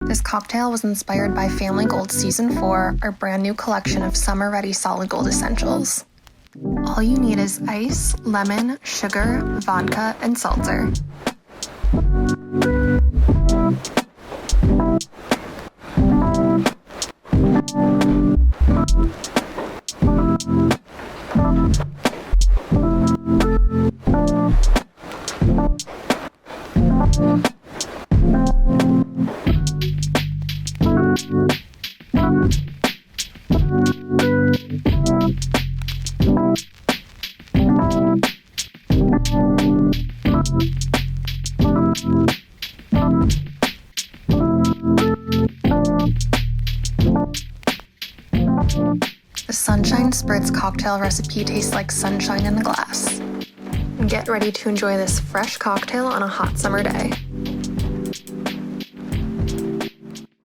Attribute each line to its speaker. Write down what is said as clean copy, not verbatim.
Speaker 1: This cocktail was inspired by Family Gold Season 4, our brand new collection of summer-ready solid gold essentials. All you need is ice, lemon, sugar, vodka, and seltzer. The Sunshine Spritz cocktail recipe tastes like sunshine in a glass. Get ready to enjoy this fresh cocktail on a hot summer day.